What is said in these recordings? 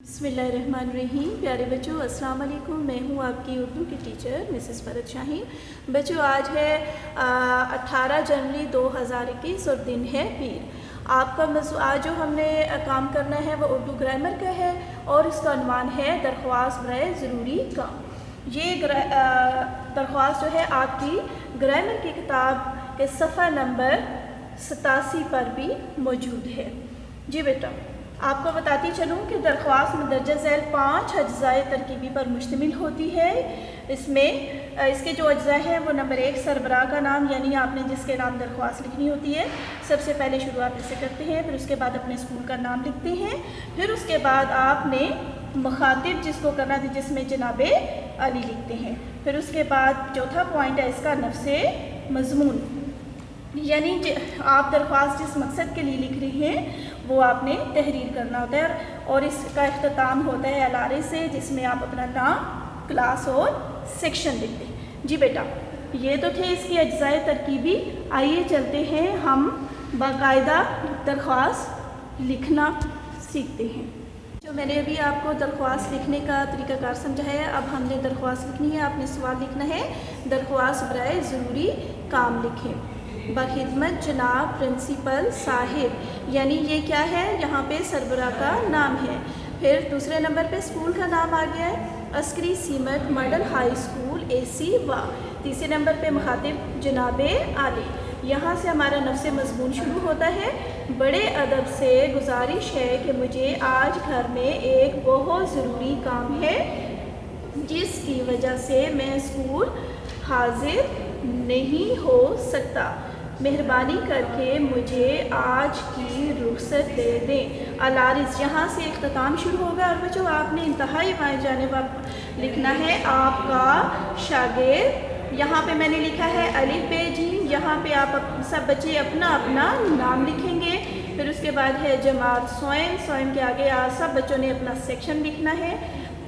बिस्मिल्लाहिर्रहमानिर्रहीम। प्यारे बच्चों, अस्सलाम वालेकुम। मैं हूँ आपकी उर्दू की टीचर मिसेस फरत शाहीन। बच्चों, आज है 18 जनवरी 2021 और दिन है पीर। आपका आज जो हमने काम करना है वो उर्दू ग्रामर का है और इसका उन्वान है दरख्वास्त बराए ज़रूरी काम। ये दरख्वास्त जो है आपकी ग्रामर की किताब के सफ़ा नंबर 87 पर भी मौजूद है। जी बेटा, आपको बताती चलूँ कि दरख्वास्त मदरजा झैल 5 अज्ज़ाए तरकीबी पर मुश्तमिल होती है। इसमें इसके जो अज्ज़ा हैं वो नंबर 1 सरबराह का नाम, यानी आपने जिसके नाम दरख्वास्त लिखनी होती है सबसे पहले शुरू आप इससे करते हैं। फिर उसके बाद अपने स्कूल का नाम लिखते हैं। फिर उसके बाद आपने मुखातिब जिसको करना थी जिसमें जनाबे अली लिखते हैं। फिर उसके बाद चौथा पॉइंट है इसका नफ्से मज़मून, यानी आप दरख्वास्त जिस मकसद के लिए लिख रही हैं वो आपने तहरीर करना होता है। और इसका इख्तिताम होता है अलारे से, जिसमें आप अपना नाम, क्लास और सेक्शन लिखते हैं। जी बेटा, ये तो थे इसकी अज्ज़ाए तरकीबी। आइए चलते हैं हम बाकायदा दरख्वास्त लिखना सीखते हैं। जो मैंने अभी आपको दरख्वास्त लिखने का तरीक़ाकार समझाया है, अब हमने दरख्वास्त लिखनी है। आपने सवाल लिखना है, दरख्वास्त बराए ज़रूरी काम लिखें। बखिदमत जनाब प्रिंसिपल साहिब, यानी ये क्या है, यहाँ पे सरबराह का नाम है। फिर दूसरे नंबर पे स्कूल का नाम आ गया है, अस्करी सीमत मॉडल हाई स्कूल AC वा। तीसरे नंबर पे मुखातिब जनाबे आली। यहाँ से हमारा नफ्से मज़मून शुरू होता है। बड़े अदब से गुजारिश है कि मुझे आज घर में एक बहुत ज़रूरी काम है जिसकी वजह से मैं स्कूल हाजिर नहीं हो सकता। मेहरबानी करके मुझे आज की रुख्सत दे दें। अलारिस, यहाँ से इख्तिताम शुरू होगा। और बच्चों, आपने इंतहाई बाएं जानिब लिखना है आपका शागिर्द। यहाँ पे मैंने लिखा है अलिफ बे जीम। यहाँ पे आप सब बच्चे अपना अपना नाम लिखेंगे। फिर उसके बाद है जमात सोएम के आगे सब बच्चों ने अपना सेक्शन लिखना है।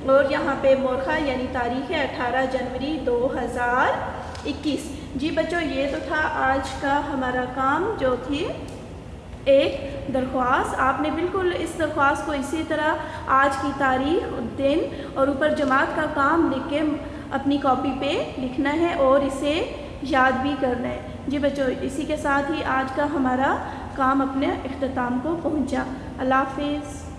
और यहाँ पे मोरखा यानी तारीख़ है 18 जनवरी 2021। जी बच्चों, ये तो था आज का हमारा काम, जो थी एक दरख्वास्त। आपने बिल्कुल इस दरख्वास्त को इसी तरह आज की तारीख, दिन और ऊपर जमात का काम लिख के अपनी कॉपी पे लिखना है और इसे याद भी करना है। जी बच्चों, इसी के साथ ही आज का हमारा काम अपने इख्तिताम को पहुंचा। अल्लाह हाफ़िज़।